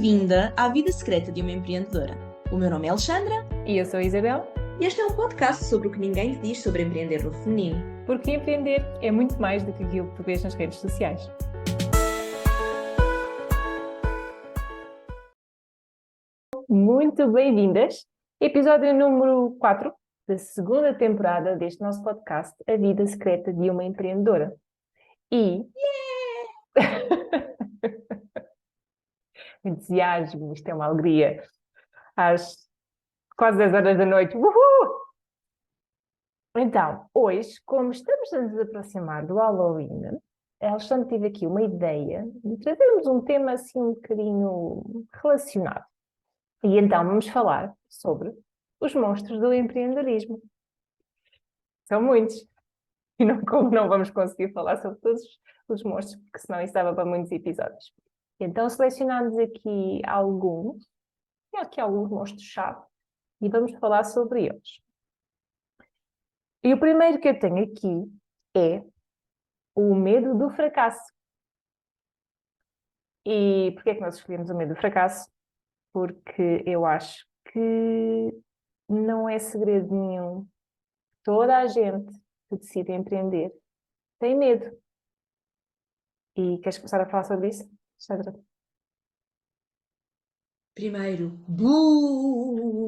bem-vinda à vida secreta de uma empreendedora. O meu nome é Alexandra E eu sou a Isabel, e este é um podcast sobre o que ninguém te diz sobre empreender no feminino. porque empreender é muito mais do que aquilo que tu vês nas redes sociais. Muito bem-vindas! Episódio número 4 da segunda temporada deste nosso podcast, A Vida Secreta de uma Empreendedora. E... entusiasmo, isto é uma alegria. Às quase 10 horas da noite. Uhul! Então, hoje, como estamos a nos aproximar do Halloween, a Alexandre teve aqui uma ideia de trazermos um tema assim um bocadinho relacionado. E então vamos falar sobre os monstros do empreendedorismo. São muitos. E como não vamos conseguir falar sobre todos os monstros, porque senão isso dava para muitos episódios. Então selecionámos aqui alguns, e aqui alguns monstros-chave, e vamos falar sobre eles. E o primeiro que eu tenho aqui é o medo do fracasso. E porquê é que nós escolhemos o medo do fracasso? Porque eu acho que não é segredo nenhum. Toda a gente que decide empreender tem medo. E queres começar a falar sobre isso, Sandra? Primeiro,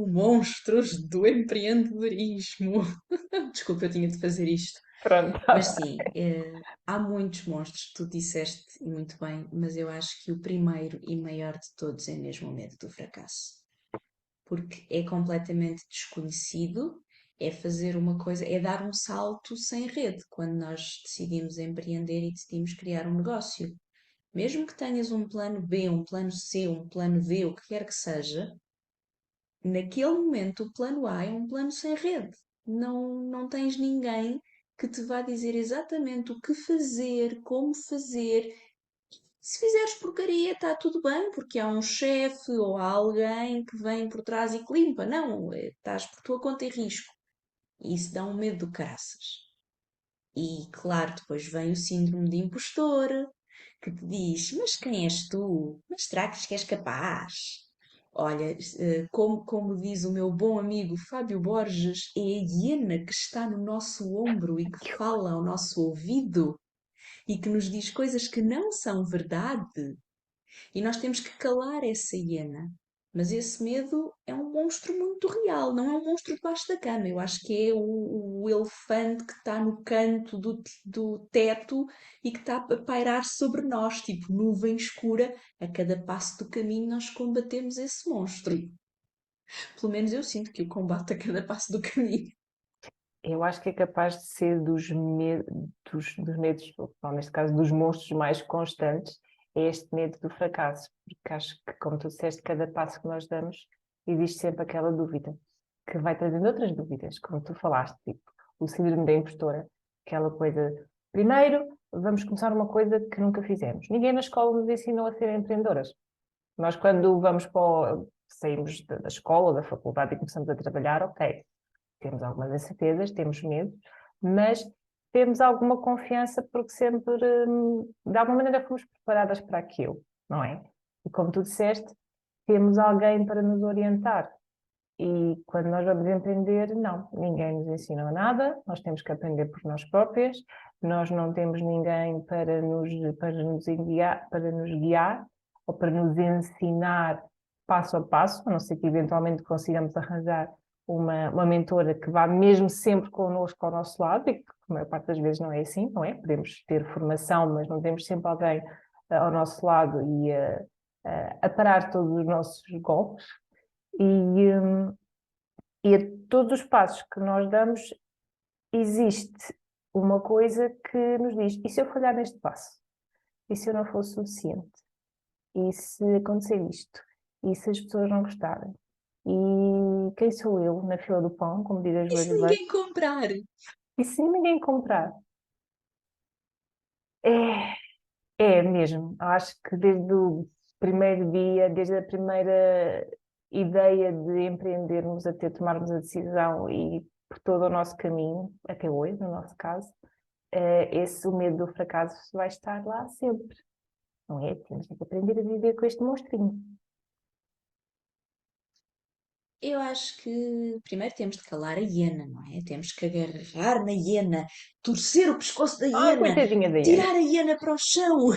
monstros do empreendedorismo. Desculpa, eu tinha de fazer isto. Pronto. Mas sim, há muitos monstros que tu disseste e muito bem, mas eu acho que o primeiro e maior de todos é mesmo o medo do fracasso. Porque é completamente desconhecido, é fazer uma coisa, é dar um salto sem rede quando nós decidimos empreender e decidimos criar um negócio. Mesmo que tenhas um plano B, um plano C, um plano D, o que quer que seja, naquele momento o plano A é um plano sem rede. Não tens ninguém que te vá dizer exatamente o que fazer, como fazer. Se fizeres porcaria, está tudo bem, porque há um chefe ou há alguém que vem por trás e que limpa. Não, estás por tua conta e risco. E isso dá um medo do caraças. E claro, depois vem o síndrome de impostor, que te diz: Mas quem és tu? Mas será que és capaz? Olha, como diz o meu bom amigo Fábio Borges, é a hiena que está no nosso ombro e que fala ao nosso ouvido e que nos diz coisas que não são verdade. E nós temos que calar essa hiena. Mas esse medo é um monstro muito real, não é um monstro debaixo da cama. Eu acho que é o elefante que está no canto do teto e que está a pairar sobre nós, tipo nuvem escura. A cada passo do caminho nós combatemos esse monstro. Pelo menos eu sinto que o combate a cada passo do caminho. Eu acho que é capaz de ser dos medos, ou neste caso dos monstros mais constantes, é este medo do fracasso. Porque acho que, como tu disseste, cada passo que nós damos, existe sempre aquela dúvida, que vai trazendo outras dúvidas, como tu falaste, tipo o síndrome da impostora, aquela coisa. Primeiro, vamos começar uma coisa que nunca fizemos. Ninguém na escola nos ensinou a ser empreendedoras. Nós, quando saímos da escola ou da faculdade e começamos a trabalhar, ok, temos algumas incertezas, temos medo, mas temos alguma confiança porque sempre, de alguma maneira, fomos preparadas para aquilo, não é? E como tu disseste, temos alguém para nos orientar. E quando nós vamos empreender, não, ninguém nos ensina nada, nós temos que aprender por nós próprias, nós não temos ninguém para nos guiar ou para nos ensinar passo a passo, a não ser que eventualmente consigamos arranjar uma mentora que vá mesmo sempre connosco ao nosso lado, e que a maior parte das vezes não é assim, não é? Podemos ter formação, mas não temos sempre alguém ao nosso lado e a parar todos os nossos golpes. E a todos os passos que nós damos, existe uma coisa que nos diz: e se eu falhar neste passo? E se eu não for suficiente? E se acontecer isto? E se as pessoas não gostarem? E quem sou eu na fila do pão, como diz a E Joana se Ribeiro? ninguém comprar? E se ninguém comprar? É, é mesmo. Acho que desde o primeiro dia, desde a primeira ideia de empreendermos até tomarmos a decisão e por todo o nosso caminho, até hoje, no nosso caso, o medo do fracasso vai estar lá sempre, não é? Temos que aprender a viver com este monstrinho. Eu acho que primeiro temos de calar a hiena, não é? Temos que agarrar na hiena, torcer o pescoço da hiena, Coitadinha da Iana. tirar a hiena para o chão.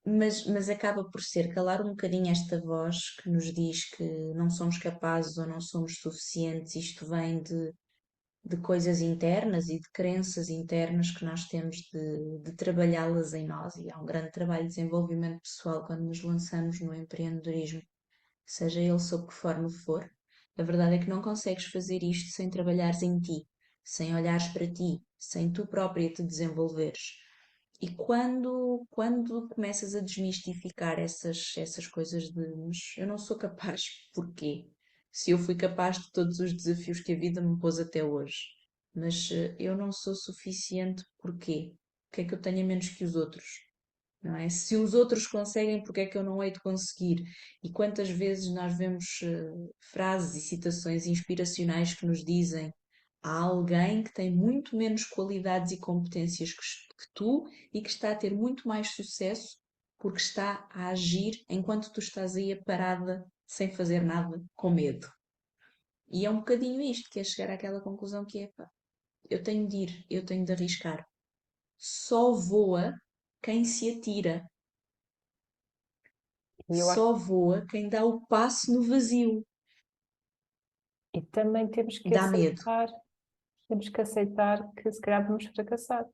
Mas acaba por ser calar um bocadinho esta voz que nos diz que não somos capazes ou não somos suficientes. Isto vem de coisas internas e de crenças internas que nós temos de trabalhá-las em nós. E há um grande trabalho de desenvolvimento pessoal quando nos lançamos no empreendedorismo, seja ele sob que forma for. A verdade é que não consegues fazer isto sem trabalhares em ti, sem olhares para ti, sem tu própria te desenvolveres. E quando começas a desmistificar essas coisas de mas eu não sou capaz, porquê? Se eu fui capaz de todos os desafios que a vida me pôs até hoje, mas eu não sou suficiente, porquê? O que é que eu tenho a menos que os outros? Não é? Se os outros conseguem, porque é que eu não hei de conseguir? E quantas vezes nós vemos frases e citações inspiracionais que nos dizem há alguém que tem muito menos qualidades e competências que tu e que está a ter muito mais sucesso porque está a agir enquanto tu estás aí parada sem fazer nada, com medo. E é um bocadinho isto, que é chegar àquela conclusão que é, pá, eu tenho de ir, eu tenho de arriscar. Só voa quem se atira. E eu acho Só voa quem dá o passo no vazio. e também Dá medo. temos que aceitar que se calhar vamos fracassar.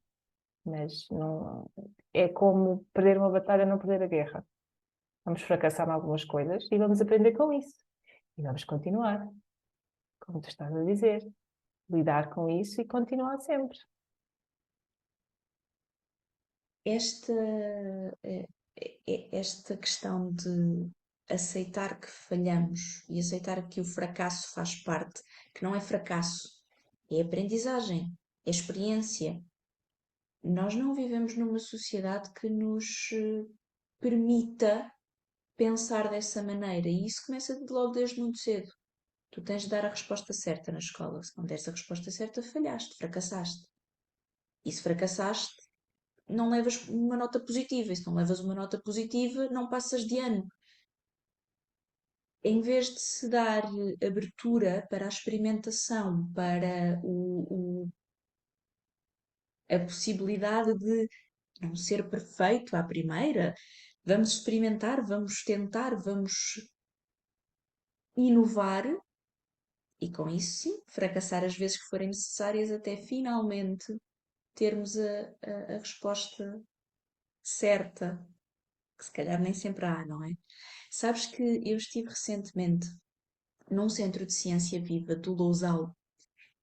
Mas não é como perder uma batalha, não perder a guerra. Vamos fracassar em algumas coisas e vamos aprender com isso. E vamos continuar, como tu estás a dizer, lidar com isso e continuar sempre. Esta, eh, esta questão de aceitar que falhamos e aceitar que o fracasso faz parte, que não é fracasso, é aprendizagem, é experiência. Nós não vivemos numa sociedade que nos permita pensar dessa maneira e isso começa logo desde muito cedo. Tu tens de dar a resposta certa na escola. Se não deres a resposta certa, falhaste, fracassaste. E se fracassaste, não levas uma nota positiva. E se não levas uma nota positiva, não passas de ano. Em vez de se dar abertura para a experimentação, para a possibilidade de não ser perfeito à primeira, vamos experimentar, vamos tentar, vamos inovar e com isso sim, fracassar as vezes que forem necessárias até finalmente termos a resposta certa, que se calhar nem sempre há, não é? Sabes que eu estive recentemente num centro de ciência viva do Lousal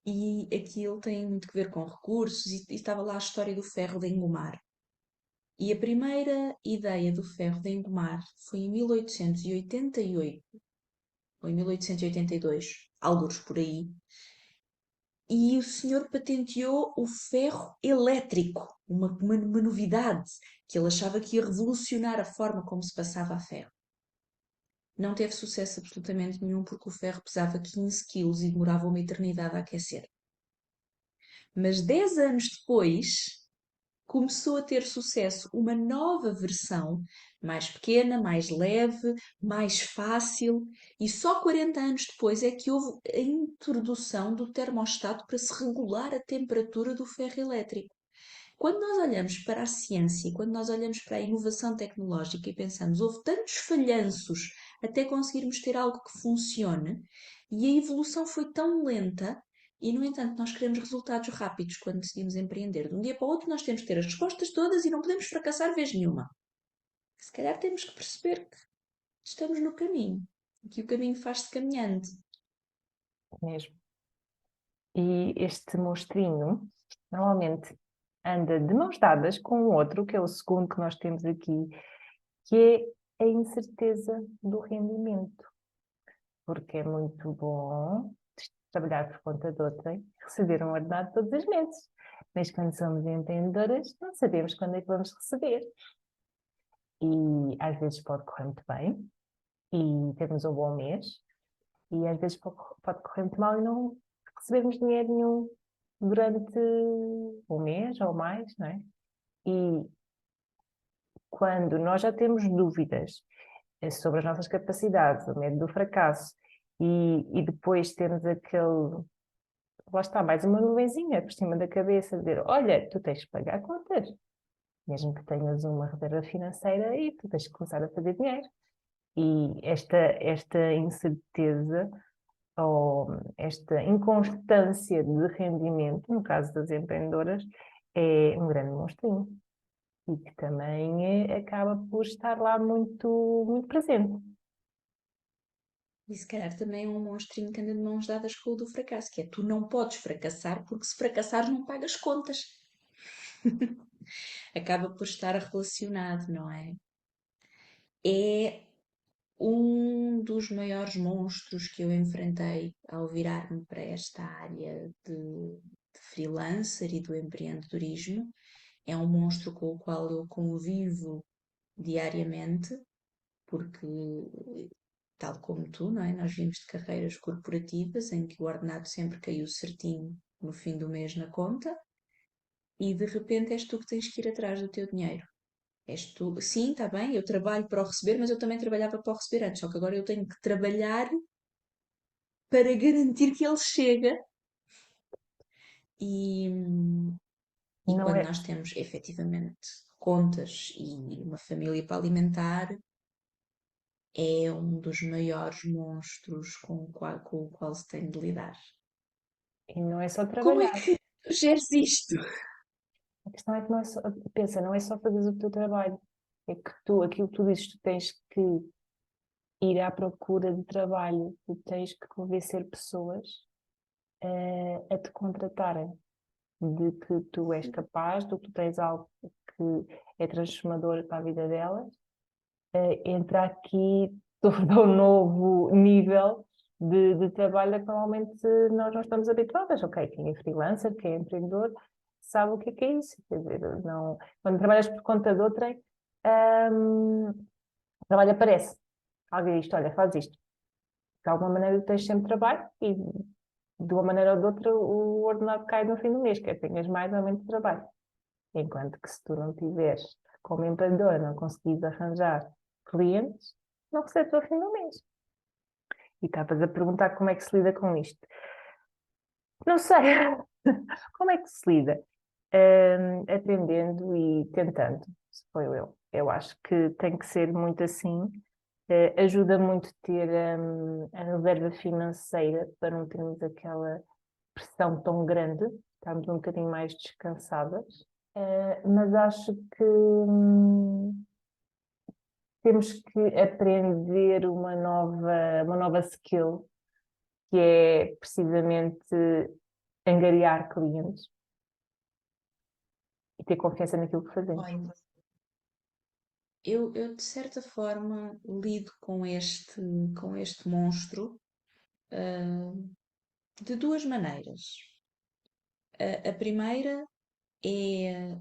e aquilo tem muito a ver com recursos e estava lá a história do ferro de engomar. E a primeira ideia do ferro de engomar foi em 1888 ou em 1882, algures por aí, e o senhor patenteou o ferro elétrico, uma novidade que ele achava que ia revolucionar a forma como se passava a ferro. Não teve sucesso absolutamente nenhum porque o ferro pesava 15 quilos e demorava uma eternidade a aquecer. Mas 10 anos depois começou a ter sucesso uma nova versão, mais pequena, mais leve, mais fácil, e só 40 anos depois é que houve a introdução do termostato para se regular a temperatura do ferro elétrico. Quando nós olhamos para a ciência, quando nós olhamos para a inovação tecnológica e pensamos, houve tantos falhanços até conseguirmos ter algo que funcione, e a evolução foi tão lenta, e no entanto nós queremos resultados rápidos quando decidimos empreender. De um dia para o outro nós temos que ter as respostas todas e não podemos fracassar vez nenhuma. Se calhar temos que perceber que estamos no caminho, que o caminho faz-se caminhando. Mesmo. E este monstrinho normalmente anda de mãos dadas com o outro, que é o segundo que nós temos aqui, que é a incerteza do rendimento. Porque é muito bom trabalhar por conta de outrem, receber um ordenado todos os meses. Mas quando somos empreendedoras, não sabemos quando é que vamos receber. E às vezes pode correr muito bem e termos um bom mês, e às vezes pode correr muito mal e não recebermos dinheiro nenhum durante um mês ou mais, não é? E quando nós já temos dúvidas sobre as nossas capacidades, o medo do fracasso, e depois temos aquele, lá está, mais uma nuvenzinha por cima da cabeça, dizer, olha, tu tens que pagar contas, mesmo que tenhas uma reserva financeira e tu tens que começar a fazer dinheiro. E esta incerteza ou esta inconstância de rendimento, no caso das empreendedoras, é um grande monstrinho e que também acaba por estar lá muito, muito presente. E se calhar também é um monstrinho que anda de mãos dadas com o do fracasso, que é tu não podes fracassar porque se fracassares não pagas contas. Acaba por estar relacionado, não é? É um dos maiores monstros que eu enfrentei ao virar-me para esta área de freelancer e do empreendedorismo. É um monstro com o qual eu convivo diariamente, porque, tal como tu, não é? Nós vimos de carreiras corporativas em que o ordenado sempre caiu certinho no fim do mês na conta e de repente és tu que tens que ir atrás do teu dinheiro. És tu, sim, está bem, eu trabalho para o receber, mas eu também trabalhava para o receber antes, só que agora eu tenho que trabalhar para garantir que ele chega. E, e Não quando é, nós temos efetivamente contas e uma família para alimentar, é um dos maiores monstros com o qual se tem de lidar. e não é só Como é trabalhar. que tu geres isto? A questão é que não é só, pensa, não é só fazeres o teu trabalho. É que tu, aquilo que tu dizes, tu tens que ir à procura de trabalho, tu tens que convencer pessoas a te contratarem, de que tu és capaz, de que tu tens algo que é transformador para a vida delas. Entra aqui todo um novo nível de trabalho a que normalmente nós não estamos habituadas. Ok, quem é freelancer, quem é empreendedor, sabe o que é isso. Quer dizer, não, quando trabalhas por conta de outrem, hum, o trabalho aparece. Alguém diz, olha, faz isto. De alguma maneira tens sempre trabalho e de uma maneira ou de outra o ordenado cai no fim do mês, quer tenhas mais ou menos trabalho. Enquanto que se tu não tiveres, como empreendedor, não conseguires arranjar clientes, não recebes ao fim do mês. E estavas a perguntar como é que se lida com isto. Não sei, como é que se lida? Aprendendo e tentando, se foi eu. Eu acho que tem que ser muito assim. Ajuda muito ter a reserva financeira para não termos aquela pressão tão grande, estarmos um bocadinho mais descansadas. Mas acho que temos que aprender uma nova skill, que é precisamente angariar clientes e ter confiança naquilo que fazemos. Olha, eu de certa forma lido com este monstro, ah, de duas maneiras. A primeira é,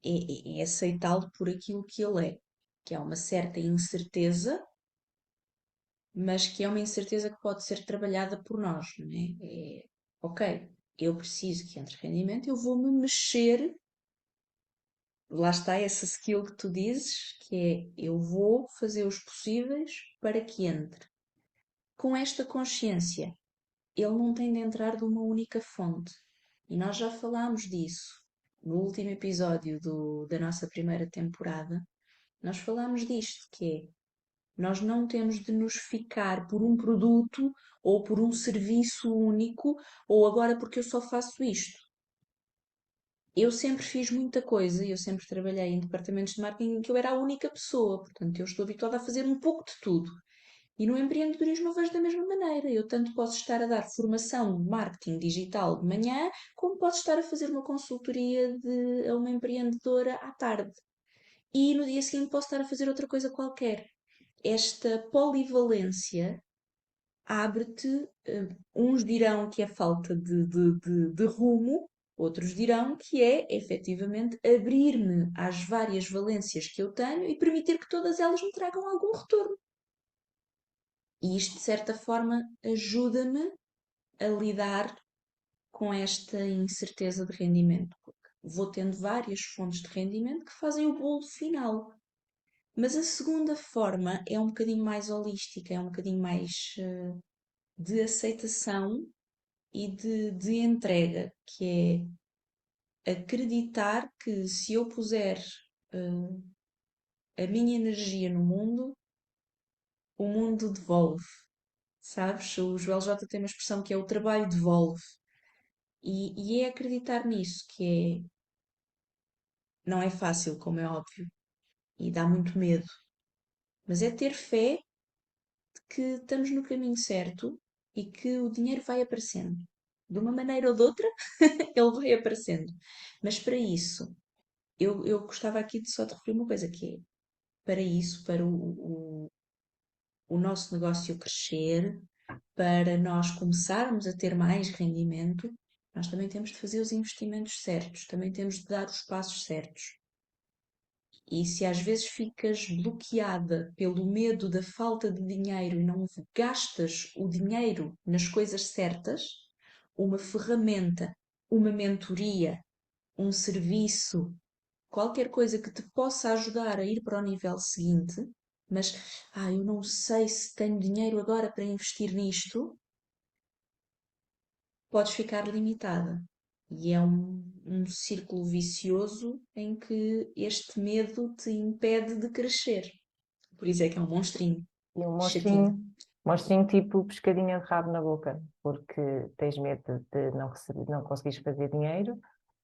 é aceitá-lo por aquilo que ele é, que é uma certa incerteza, mas que é uma incerteza que pode ser trabalhada por nós, não é? Ok, eu preciso que entre rendimento, eu vou-me mexer, lá está essa skill que tu dizes, que é eu vou fazer os possíveis para que entre. Com esta consciência, ele não tem de entrar de uma única fonte. E nós já falámos disso no último episódio da nossa primeira temporada. Nós falámos disto, que é nós não temos de nos ficar por um produto ou por um serviço único, ou agora porque eu só faço isto. Eu sempre fiz muita coisa, eu sempre trabalhei em departamentos de marketing em que eu era a única pessoa, portanto eu estou habituada a fazer um pouco de tudo. E no empreendedorismo eu vejo da mesma maneira. Eu tanto posso estar a dar formação de marketing digital de manhã, como posso estar a fazer uma consultoria a uma empreendedora à tarde. E no dia seguinte posso estar a fazer outra coisa qualquer. Esta polivalência abre-te, uns dirão que é falta de rumo, outros dirão que é efetivamente abrir-me às várias valências que eu tenho e permitir que todas elas me tragam algum retorno. E isto, de certa forma, ajuda-me a lidar com esta incerteza de rendimento, porque vou tendo várias fontes de rendimento que fazem o bolo final. Mas a segunda forma é um bocadinho mais holística, é um bocadinho mais de aceitação e de entrega, que é acreditar que se eu puser a minha energia no mundo, o mundo devolve. Sabes? O Joel J tem uma expressão que é o trabalho devolve. E é acreditar nisso, não é fácil, como é óbvio, e dá muito medo. Mas é ter fé de que estamos no caminho certo e que o dinheiro vai aparecendo. De uma maneira ou de outra, ele vai aparecendo. Mas para isso, eu gostava aqui de só te referir uma coisa, que é para isso, para o nosso negócio crescer, para nós começarmos a ter mais rendimento, nós também temos de fazer os investimentos certos, também temos de dar os passos certos. E se às vezes ficas bloqueada pelo medo da falta de dinheiro e não gastas o dinheiro nas coisas certas, uma ferramenta, uma mentoria, um serviço, qualquer coisa que te possa ajudar a ir para o nível seguinte, mas eu não sei se tenho dinheiro agora para investir nisto, podes ficar limitada. E é um círculo vicioso em que este medo te impede de crescer. Por isso é que é um monstrinho. E um Chatinho. monstrinho tipo pescadinha de rabo na boca, porque tens medo de não receber, não conseguires fazer dinheiro,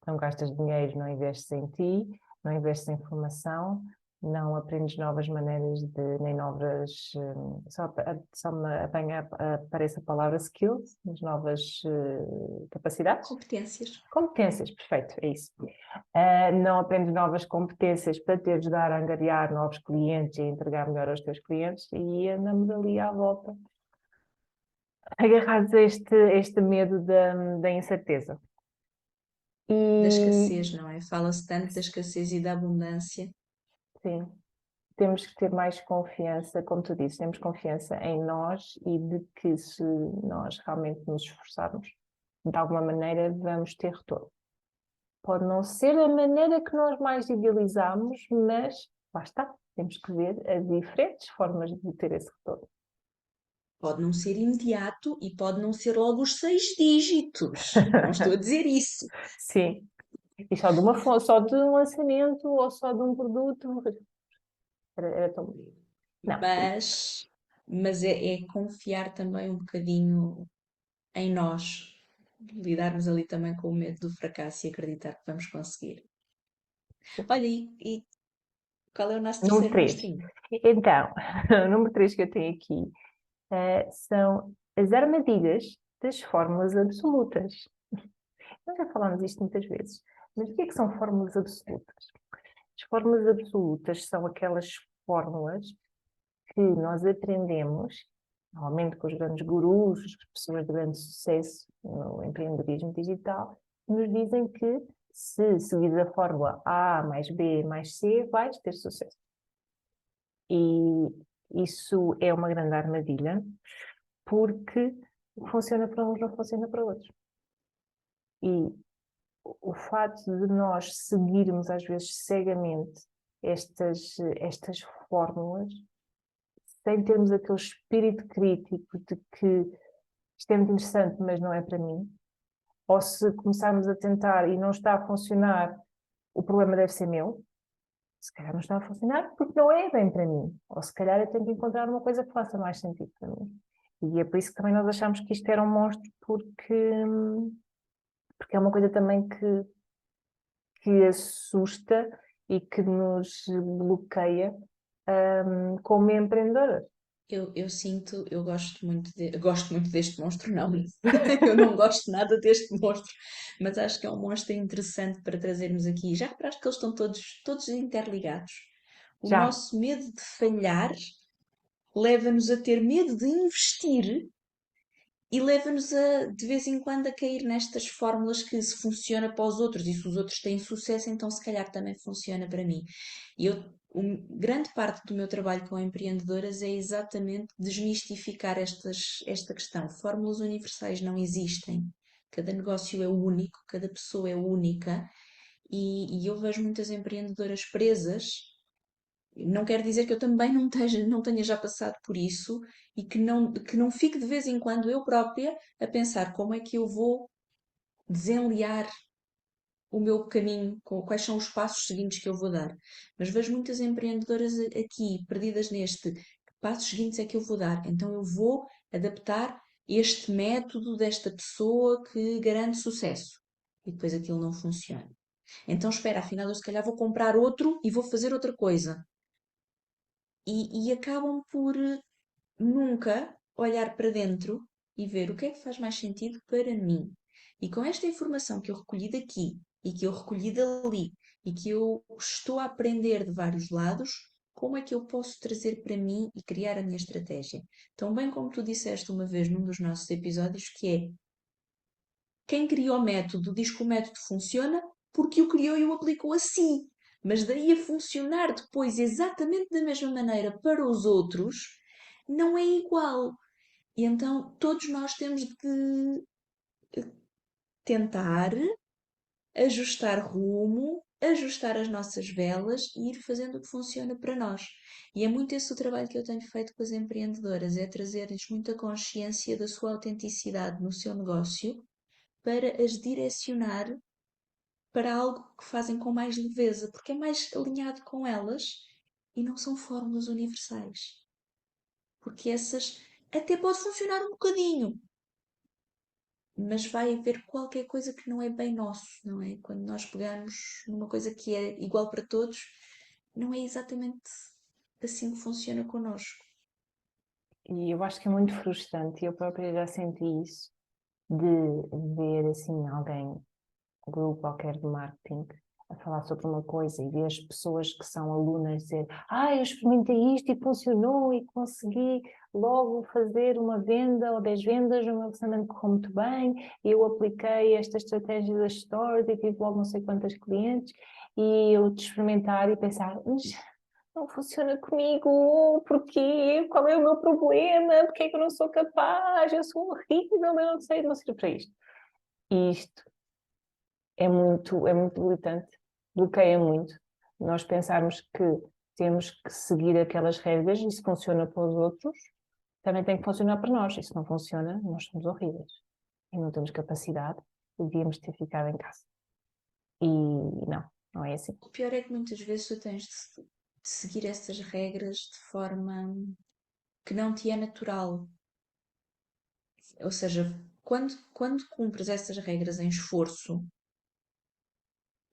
não gastas dinheiro, não investes em ti, não investes em formação, não aprendes novas maneiras nem novas, só me aparece a palavra skills, as novas capacidades. Competências. Competências, perfeito, é isso. Não aprendes novas competências para te ajudar a angariar novos clientes e entregar melhor aos teus clientes e andamos ali à volta, agarrados a este medo da incerteza. Da E escassez, não é? Fala-se tanto da escassez e da abundância. sim, temos que ter mais confiança, como tu disse, temos confiança em nós e de que se nós realmente nos esforçarmos, de alguma maneira vamos ter retorno. Pode não ser a maneira que nós mais idealizamos, mas lá está, temos que ver as diferentes formas de ter esse retorno. Pode não ser imediato e pode não ser logo os 6 dígitos. Não estou a dizer isso. Sim, e só de só de um lançamento ou só de um produto, era tão bonito. Não, Mas é confiar também um bocadinho em nós. Lidarmos ali também com o medo do fracasso e acreditar que vamos conseguir. Olha, e qual é o nosso número terceiro 3. monstrinho? Então, o número 3 que eu tenho aqui são as armadilhas das fórmulas absolutas. Nós já falámos isto muitas vezes, mas o que é que são fórmulas absolutas? As fórmulas absolutas são aquelas fórmulas que nós aprendemos, normalmente com os grandes gurus, as pessoas de grande sucesso no empreendedorismo digital, nos dizem que se seguires a fórmula A mais B mais C, vais ter sucesso. E isso é uma grande armadilha, porque funciona para uns, não funciona para outros. E o facto de nós seguirmos, às vezes, cegamente estas fórmulas, sem termos aquele espírito crítico de que isto é muito interessante, mas não é para mim, ou se começarmos a tentar e não está a funcionar, o problema deve ser meu, se calhar não está a funcionar porque não é bem para mim, ou se calhar eu tenho que encontrar uma coisa que faça mais sentido para mim. E é por isso que também nós achamos que isto era um monstro, porque é uma coisa também que assusta e que nos bloqueia, como empreendedoras. Gosto muito deste monstro, não. Eu não gosto nada deste monstro, mas acho que é um monstro interessante para trazermos aqui. Já reparaste que eles estão todos interligados? O Já, nosso medo de falhar leva-nos a ter medo de investir e leva-nos de vez em quando, a cair nestas fórmulas que se funciona para os outros e se os outros têm sucesso, então se calhar também funciona para mim. E grande parte do meu trabalho com empreendedoras é exatamente desmistificar esta questão. Fórmulas universais não existem. Cada negócio é único, cada pessoa é única e eu vejo muitas empreendedoras presas Não quer dizer que eu também não tenha já passado por isso e que não fique de vez em quando eu própria a pensar como é que eu vou desenliar o meu caminho, quais são os passos seguintes que eu vou dar. Mas vejo muitas empreendedoras aqui, perdidas neste, que passos seguintes é que eu vou dar? Então eu vou adaptar este método desta pessoa que garante sucesso. E depois aquilo não funciona. Então espera, afinal eu se calhar vou comprar outro e vou fazer outra coisa. E acabam por nunca olhar para dentro e ver o que é que faz mais sentido para mim. E com esta informação que eu recolhi daqui e que eu recolhi dali e que eu estou a aprender de vários lados, como é que eu posso trazer para mim e criar a minha estratégia? Tão bem como tu disseste uma vez num dos nossos episódios, que é quem criou o método diz que o método funciona porque o criou e o aplicou assim. Mas daí a funcionar depois exatamente da mesma maneira para os outros, não é igual. E então todos nós temos de tentar ajustar rumo, ajustar as nossas velas e ir fazendo o que funciona para nós. E é muito esse o trabalho que eu tenho feito com as empreendedoras, é trazer-lhes muita consciência da sua autenticidade no seu negócio para as direcionar para algo que fazem com mais leveza, porque é mais alinhado com elas e não são fórmulas universais. Porque essas até pode funcionar um bocadinho, mas vai haver qualquer coisa que não é bem nosso, não é? Quando nós pegamos numa coisa que é igual para todos, não é exatamente assim que funciona connosco. E eu acho que é muito frustrante, e eu própria já senti isso, de ver assim alguém, um grupo qualquer de marketing, a falar sobre uma coisa e ver as pessoas que são alunas dizer eu experimentei isto e funcionou e consegui logo fazer uma venda ou 10 vendas, o meu lançamento correu muito bem, eu apliquei esta estratégia das stores e tive logo não sei quantas clientes, e eu de experimentar e pensar, mas não funciona comigo, porquê? Qual é o meu problema? Porquê é que eu não sou capaz? Eu sou horrível, eu não sei, não sirvo para isto. E isto é muito debilitante, bloqueia muito. Nós pensarmos que temos que seguir aquelas regras e se funciona para os outros, também tem que funcionar para nós. E se não funciona, nós somos horríveis. E não temos capacidade, e devíamos ter ficado em casa. E não, não é assim. O pior é que muitas vezes tu tens de seguir essas regras de forma que não te é natural. Ou seja, quando cumpres essas regras em esforço,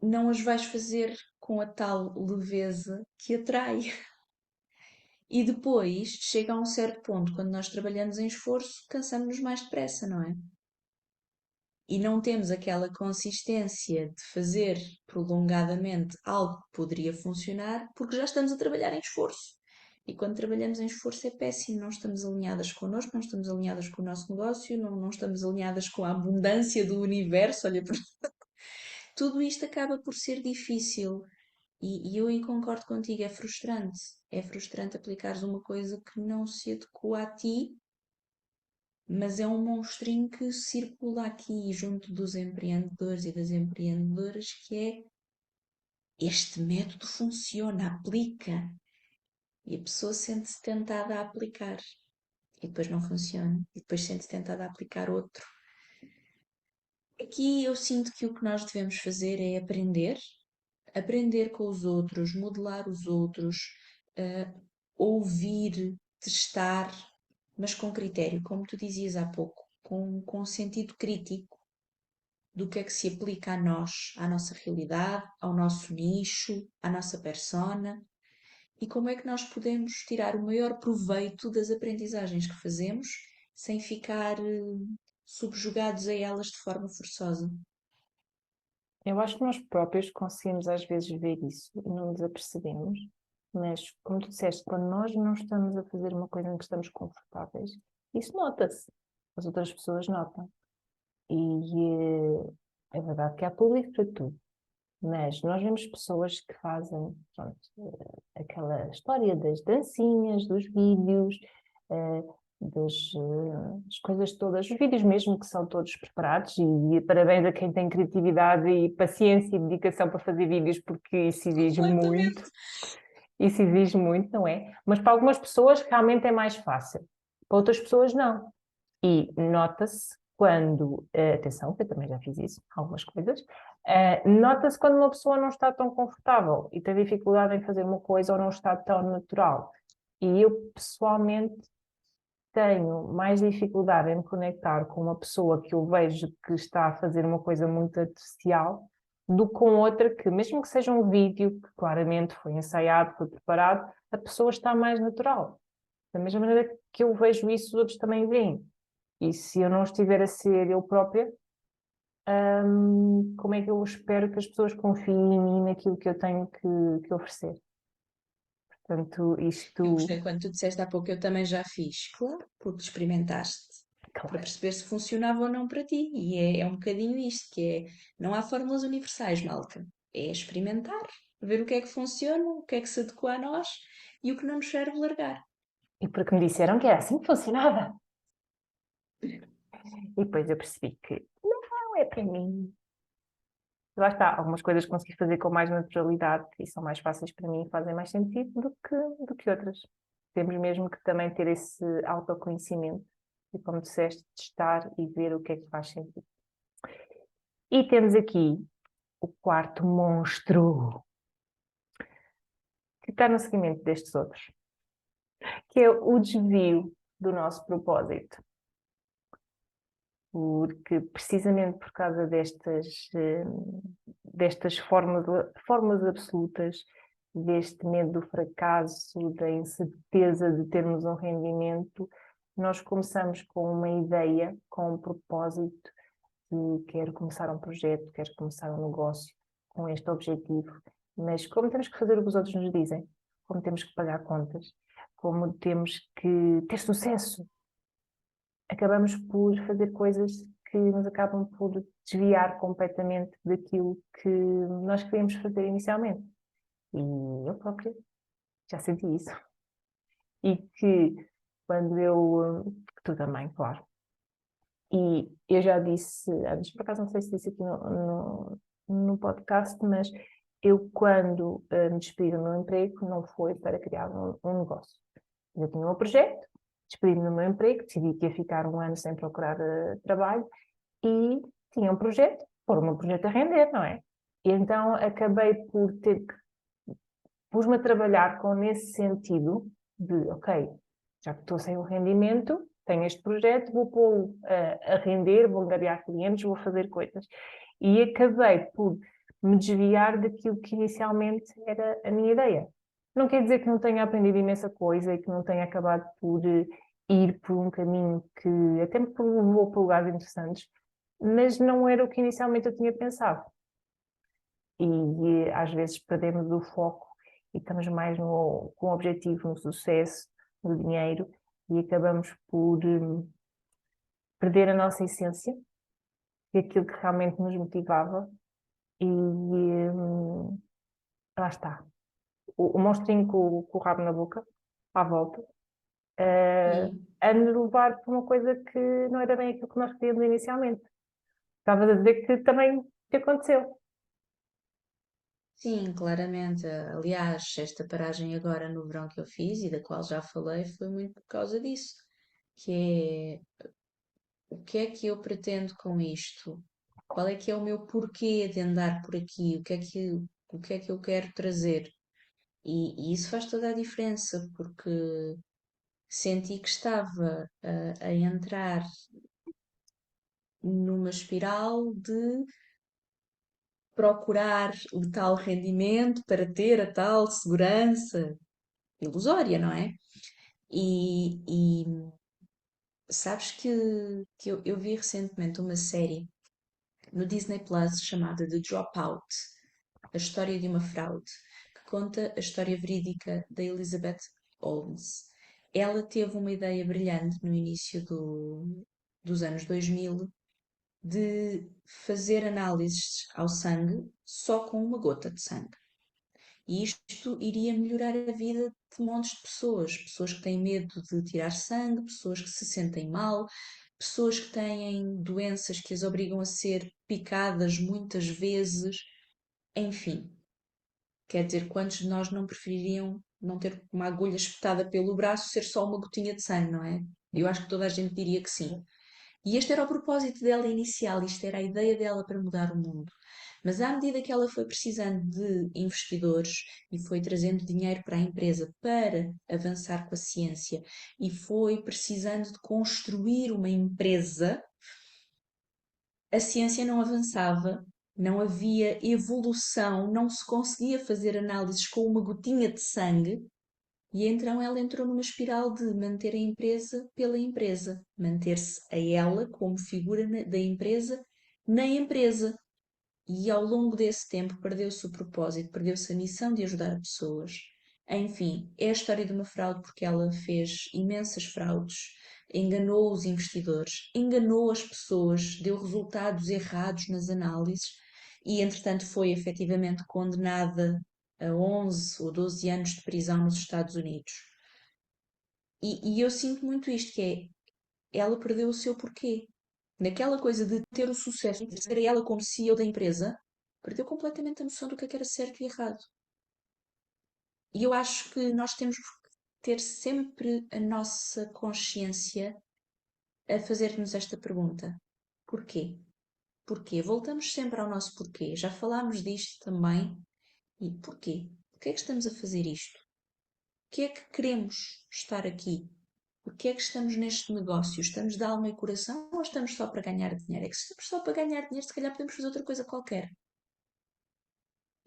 não as vais fazer com a tal leveza que atrai. E depois chega a um certo ponto, quando nós trabalhamos em esforço, cansamos-nos mais depressa, não é? E não temos aquela consistência de fazer prolongadamente algo que poderia funcionar, porque já estamos a trabalhar em esforço. E quando trabalhamos em esforço é péssimo, não estamos alinhadas connosco, não estamos alinhadas com o nosso negócio, não estamos alinhadas com a abundância do universo. Olha, tudo isto acaba por ser difícil. E eu aí concordo contigo, é frustrante. É frustrante aplicares uma coisa que não se adequa a ti, mas é um monstrinho que circula aqui junto dos empreendedores e das empreendedoras, que é este método funciona, aplica. E a pessoa sente-se tentada a aplicar. E depois não funciona. E depois sente-se tentada a aplicar outro. Aqui eu sinto que o que nós devemos fazer é aprender, aprender com os outros, modelar os outros, ouvir, testar, mas com critério, como tu dizias há pouco, com sentido crítico do que é que se aplica a nós, à nossa realidade, ao nosso nicho, à nossa persona e como é que nós podemos tirar o maior proveito das aprendizagens que fazemos sem ficar subjugados a elas de forma forçosa. Eu acho que nós próprios conseguimos às vezes ver isso e não nos apercebemos, mas como tu disseste, quando nós não estamos a fazer uma coisa em que estamos confortáveis, isso nota-se. As outras pessoas notam. E é verdade que há público para tudo, mas nós vemos pessoas que fazem, pronto, aquela história das dancinhas, dos vídeos, eh, das coisas todas, os vídeos mesmo que são todos preparados e parabéns a quem tem criatividade e paciência e dedicação para fazer vídeos porque isso exige Completamente. muito. Isso exige muito, não é? Mas para algumas pessoas realmente é mais fácil, para outras pessoas não. E nota-se quando, atenção, que eu também já fiz isso, algumas coisas, nota-se quando uma pessoa não está tão confortável e tem dificuldade em fazer uma coisa ou não está tão natural. E eu, pessoalmente, tenho mais dificuldade em me conectar com uma pessoa que eu vejo que está a fazer uma coisa muito artificial do que com outra que, mesmo que seja um vídeo que claramente foi ensaiado, foi preparado, a pessoa está mais natural. Da mesma maneira que eu vejo isso, os outros também veem. E se eu não estiver a ser eu própria, como é que eu espero que as pessoas confiem em mim naquilo que eu tenho que oferecer? Portanto, Eu isto, gostei quando tu disseste há pouco, eu também já fiz, claro, porque experimentaste, para claro. perceber se funcionava ou não para ti. E é um bocadinho isto, que é, não há fórmulas universais, malta. É experimentar, ver o que é que funciona, o que é que se adequa a nós e o que não nos serve largar. E porque me disseram que era assim que funcionava. E depois eu percebi que não é para mim. Lá está, algumas coisas consegui fazer com mais naturalidade e são mais fáceis para mim e fazem mais sentido do que outras. Temos mesmo que também ter esse autoconhecimento e, como disseste, testar e ver o que é que faz sentido. E temos aqui o quarto monstro, que está no seguimento destes outros, que é o desvio do nosso propósito. Porque precisamente por causa destas formas absolutas, deste medo do fracasso, da incerteza de termos um rendimento, nós começamos com uma ideia, com um propósito de quero começar um projeto, quero começar um negócio com este objetivo, mas como temos que fazer o que os outros nos dizem, como temos que pagar contas, como temos que ter sucesso, acabamos por fazer coisas que nos acabam por desviar completamente daquilo que nós queríamos fazer inicialmente. E eu própria já senti isso. E que quando tu também, claro. E eu já disse antes, por acaso não sei se disse aqui no podcast, mas eu quando me despedi do meu emprego não foi para criar um negócio. Eu tinha um projeto, despedi-me do meu emprego, decidi que ia ficar um ano sem procurar trabalho e tinha um projeto, pôr o meu projeto a render, não é? E então acabei por ter que pus-me a trabalhar com nesse sentido de, ok, já que estou sem o rendimento, tenho este projeto, vou pô-lo a render, vou angariar clientes, vou fazer coisas. E acabei por me desviar daquilo que inicialmente era a minha ideia. Não quer dizer que não tenha aprendido imensa coisa e que não tenha acabado por ir por um caminho que até me levou para lugares interessantes, mas não era o que inicialmente eu tinha pensado. E às vezes perdemos o foco e estamos mais com o objetivo, no sucesso, no dinheiro e acabamos por perder a nossa essência e aquilo que realmente nos motivava e lá está. O monstrinho com o rabo na boca, à volta, Sim, a nos levar para uma coisa que não era bem aquilo que nós queríamos inicialmente. Estavas a dizer que também te aconteceu. sim, claramente. Aliás, esta paragem agora no verão que eu fiz e da qual já falei foi muito por causa disso, que é o que é que eu pretendo com isto? Qual é que é o meu porquê de andar por aqui? O que é que eu quero trazer? E isso faz toda a diferença, porque senti que estava a entrar numa espiral de procurar o tal rendimento para ter a tal segurança ilusória, não é? E sabes que eu vi recentemente uma série no Disney Plus chamada The Dropout, a história de uma fraude, que conta a história verídica da Elizabeth Holmes. Ela teve uma ideia brilhante no início dos anos 2000 de fazer análises ao sangue só com uma gota de sangue. E isto iria melhorar a vida de montes de pessoas. Pessoas que têm medo de tirar sangue, pessoas que se sentem mal, pessoas que têm doenças que as obrigam a ser picadas muitas vezes. Enfim, quer dizer, quantos de nós não prefeririam não ter uma agulha espetada pelo braço, ser só uma gotinha de sangue, não é? Eu acho que toda a gente diria que sim. E este era o propósito dela inicial, isto era a ideia dela para mudar o mundo. Mas à medida que ela foi precisando de investidores e foi trazendo dinheiro para a empresa para avançar com a ciência e foi precisando de construir uma empresa, a ciência não avançava, não havia evolução, não se conseguia fazer análises com uma gotinha de sangue. E então ela entrou numa espiral de manter a empresa pela empresa, manter-se a ela como figura da empresa na empresa. E ao longo desse tempo perdeu-se o propósito, perdeu-se a missão de ajudar pessoas. Enfim, é a história de uma fraude porque ela fez imensas fraudes, enganou os investidores, enganou as pessoas, deu resultados errados nas análises e, entretanto, foi efetivamente condenada a 11 ou 12 anos de prisão nos Estados Unidos. E eu sinto muito isto, que é, ela perdeu o seu porquê. Naquela coisa de ter o sucesso, de ser ela como CEO da empresa, perdeu completamente a noção do que era certo e errado. E eu acho que nós temos que ter sempre a nossa consciência a fazer-nos esta pergunta: porquê? Porquê? Voltamos sempre ao nosso porquê. Já falámos disto também. E porquê? Porquê é que estamos a fazer isto? Porquê é que queremos estar aqui? Porquê é que estamos neste negócio? Estamos de alma e coração ou estamos só para ganhar dinheiro? É que se estamos só para ganhar dinheiro, se calhar podemos fazer outra coisa qualquer.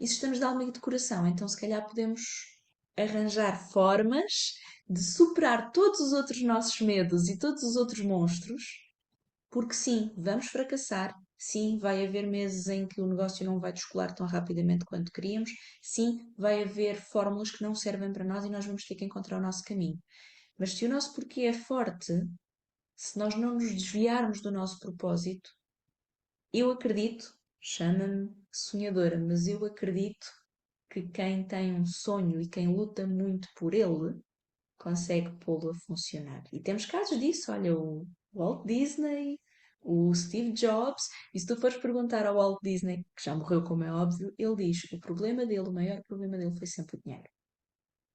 E se estamos de alma e de coração, então se calhar podemos arranjar formas de superar todos os outros nossos medos e todos os outros monstros, porque sim, vamos fracassar, sim, vai haver meses em que o negócio não vai descolar tão rapidamente quanto queríamos, sim, vai haver fórmulas que não servem para nós e nós vamos ter que encontrar o nosso caminho. Mas se o nosso porquê é forte, se nós não nos desviarmos do nosso propósito, eu acredito, chama-me sonhadora, mas eu acredito que quem tem um sonho e quem luta muito por ele consegue pô-lo a funcionar. E temos casos disso, olha, o Walt Disney, o Steve Jobs, e se tu fores perguntar ao Walt Disney, que já morreu como é óbvio, ele diz, o problema dele, o maior problema dele foi sempre o dinheiro.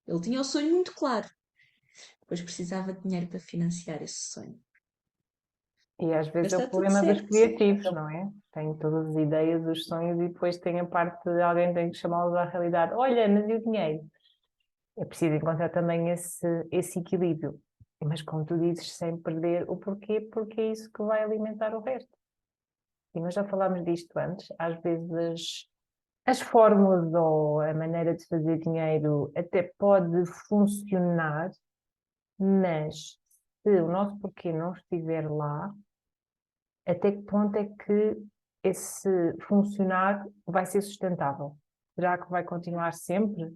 Ele tinha o sonho muito claro, depois precisava de dinheiro para financiar esse sonho. E às Mas vezes é o está tudo problema dos certo. criativos, não é? Têm todas as ideias, os sonhos e depois tem a parte de alguém tem que chamá-los à realidade. Olha, mas e o dinheiro? É preciso encontrar também esse equilíbrio. Mas como tu dizes, sem perder o porquê, porque é isso que vai alimentar o resto. E nós já falámos disto antes, às vezes as fórmulas ou a maneira de fazer dinheiro até pode funcionar, mas se o nosso porquê não estiver lá, até que ponto é que esse funcionar vai ser sustentável? Será que vai continuar sempre?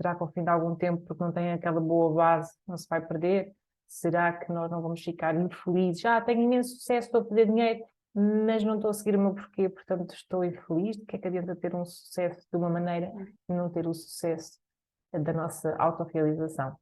Será que ao fim de algum tempo, porque não tem aquela boa base, não se vai perder? Será que nós não vamos ficar infelizes? Tenho imenso sucesso, estou a fazer dinheiro, mas não estou a seguir o meu porquê, portanto estou infeliz. De que é que adianta ter um sucesso de uma maneira e não ter o sucesso da nossa autorrealização?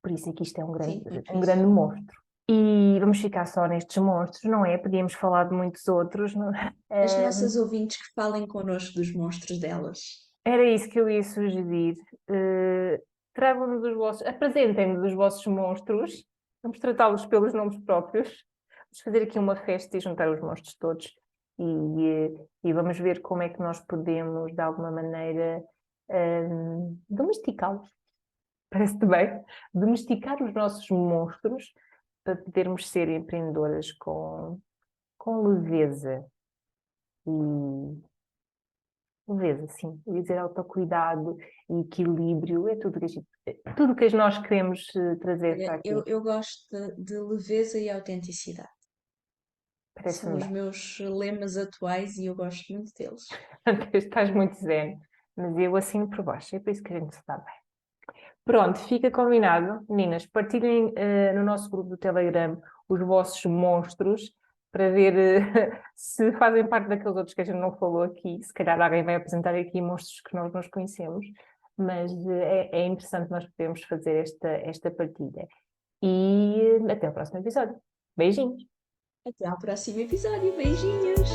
Por isso é que isto é Sim, muito um grande isso. monstro. E vamos ficar só nestes monstros, não é? Podíamos falar de muitos outros, não é? As nossas ouvintes que falem connosco dos monstros delas. Era isso que eu ia sugerir. Eh, Tragam-nos os vossos, apresentem-nos os vossos monstros, vamos tratá-los pelos nomes próprios, vamos fazer aqui uma festa e juntar os monstros todos e vamos ver como é que nós podemos, de alguma maneira, domesticá-los. Parece-te bem? Domesticar os nossos monstros para podermos ser empreendedoras com leveza e leveza, sim. Eu ia dizer autocuidado e equilíbrio, é tudo que nós queremos trazer para Olha, aqui. eu gosto de leveza e autenticidade. São Parece-me os meus lemas atuais e eu gosto muito deles. bem. Estás muito zen, mas eu assino por baixo, é por isso que a gente se dá bem. Pronto, fica combinado. Meninas, partilhem no nosso grupo do Telegram os vossos monstros para ver se fazem parte daqueles outros que a gente não falou aqui. Se calhar alguém vai apresentar aqui monstros que nós não conhecemos, mas é interessante nós podermos fazer esta partilha. E até o próximo episódio. Beijinhos! Até ao próximo episódio. Beijinhos!